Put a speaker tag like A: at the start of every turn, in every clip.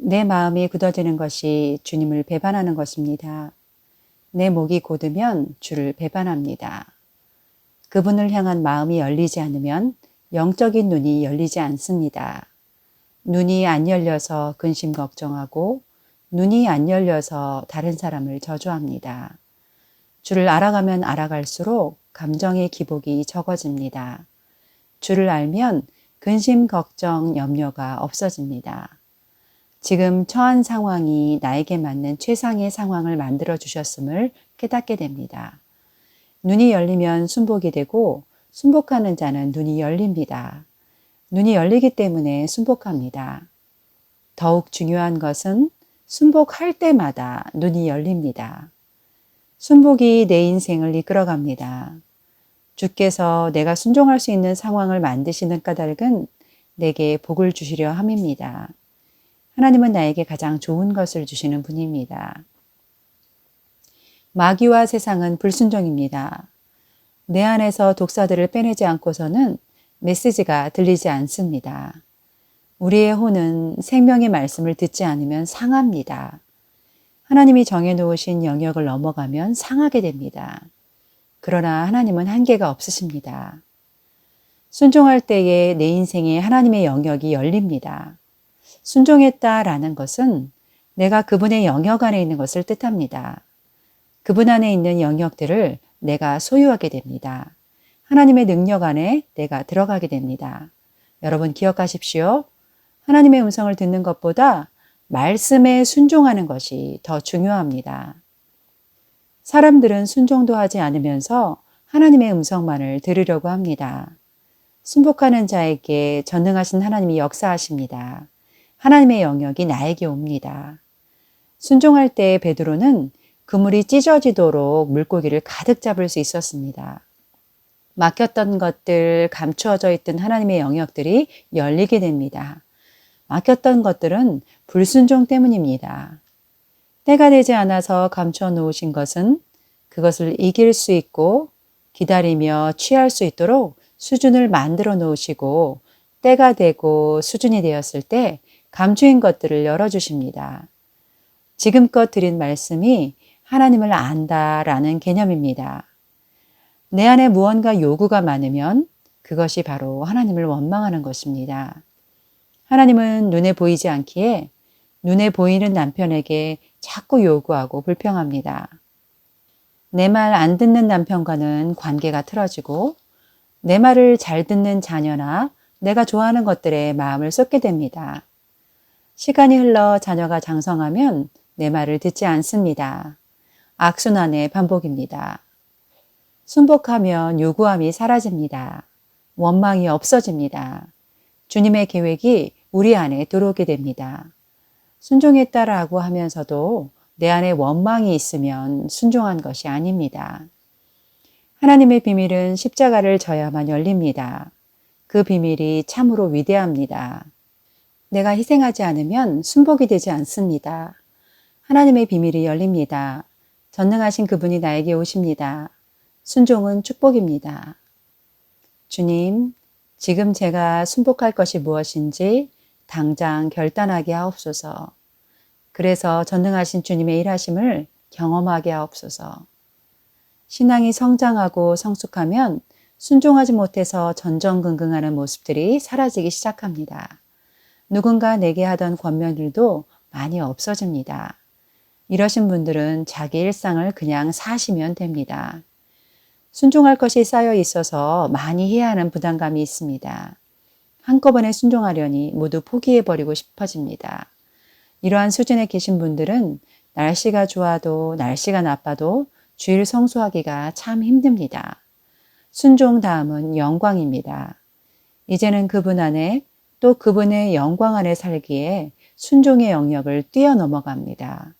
A: 내 마음이 굳어지는 것이 주님을 배반하는 것입니다. 내 목이 곧으면 주를 배반합니다. 그분을 향한 마음이 열리지 않으면 영적인 눈이 열리지 않습니다. 눈이 안 열려서 근심 걱정하고 눈이 안 열려서 다른 사람을 저주합니다. 주를 알아가면 알아갈수록 감정의 기복이 적어집니다. 주를 알면 근심, 걱정, 염려가 없어집니다. 지금 처한 상황이 나에게 맞는 최상의 상황을 만들어 주셨음을 깨닫게 됩니다. 눈이 열리면 순복이 되고 순복하는 자는 눈이 열립니다. 눈이 열리기 때문에 순복합니다. 더욱 중요한 것은 순복할 때마다 눈이 열립니다. 순복이 내 인생을 이끌어갑니다. 주께서 내가 순종할 수 있는 상황을 만드시는 까닭은 내게 복을 주시려 함입니다. 하나님은 나에게 가장 좋은 것을 주시는 분입니다. 마귀와 세상은 불순종입니다. 내 안에서 독사들을 빼내지 않고서는 메시지가 들리지 않습니다. 우리의 혼은 생명의 말씀을 듣지 않으면 상합니다. 하나님이 정해놓으신 영역을 넘어가면 상하게 됩니다. 그러나 하나님은 한계가 없으십니다. 순종할 때에 내 인생에 하나님의 영역이 열립니다. 순종했다라는 것은 내가 그분의 영역 안에 있는 것을 뜻합니다. 그분 안에 있는 영역들을 내가 소유하게 됩니다. 하나님의 능력 안에 내가 들어가게 됩니다. 여러분 기억하십시오. 하나님의 음성을 듣는 것보다 말씀에 순종하는 것이 더 중요합니다. 사람들은 순종도 하지 않으면서 하나님의 음성만을 들으려고 합니다. 순복하는 자에게 전능하신 하나님이 역사하십니다. 하나님의 영역이 나에게 옵니다. 순종할 때 베드로는 그물이 찢어지도록 물고기를 가득 잡을 수 있었습니다. 막혔던 것들, 감추어져 있던 하나님의 영역들이 열리게 됩니다. 막혔던 것들은 불순종 때문입니다. 때가 되지 않아서 감춰 놓으신 것은 그것을 이길 수 있고 기다리며 취할 수 있도록 수준을 만들어 놓으시고 때가 되고 수준이 되었을 때 감추인 것들을 열어주십니다. 지금껏 드린 말씀이 하나님을 안다라는 개념입니다. 내 안에 무언가 요구가 많으면 그것이 바로 하나님을 원망하는 것입니다. 하나님은 눈에 보이지 않기에 눈에 보이는 남편에게 자꾸 요구하고 불평합니다. 내 말 안 듣는 남편과는 관계가 틀어지고 내 말을 잘 듣는 자녀나 내가 좋아하는 것들에 마음을 쏟게 됩니다. 시간이 흘러 자녀가 장성하면 내 말을 듣지 않습니다. 악순환의 반복입니다. 순복하면 요구함이 사라집니다. 원망이 없어집니다. 주님의 계획이 우리 안에 들어오게 됩니다. 순종했다라고 하면서도 내 안에 원망이 있으면 순종한 것이 아닙니다. 하나님의 비밀은 십자가를 져야만 열립니다. 그 비밀이 참으로 위대합니다. 내가 희생하지 않으면 순복이 되지 않습니다. 하나님의 비밀이 열립니다. 전능하신 그분이 나에게 오십니다. 순종은 축복입니다. 주님, 지금 제가 순복할 것이 무엇인지 당장 결단하게 하옵소서. 그래서 전능하신 주님의 일하심을 경험하게 하옵소서. 신앙이 성장하고 성숙하면 순종하지 못해서 전전긍긍하는 모습들이 사라지기 시작합니다. 누군가 내게 하던 권면들도 많이 없어집니다. 이러신 분들은 자기 일상을 그냥 사시면 됩니다. 순종할 것이 쌓여 있어서 많이 해야 하는 부담감이 있습니다. 한꺼번에 순종하려니 모두 포기해버리고 싶어집니다. 이러한 수준에 계신 분들은 날씨가 좋아도 날씨가 나빠도 주일 성수하기가 참 힘듭니다. 순종 다음은 영광입니다. 이제는 그분 안에 또 그분의 영광 안에 살기에 순종의 영역을 뛰어넘어갑니다.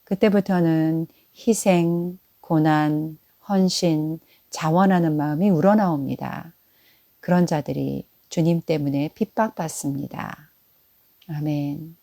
A: 그때부터는 희생, 고난, 헌신, 자원하는 마음이 우러나옵니다. 그런 자들이 주님 때문에 핍박받습니다. 아멘.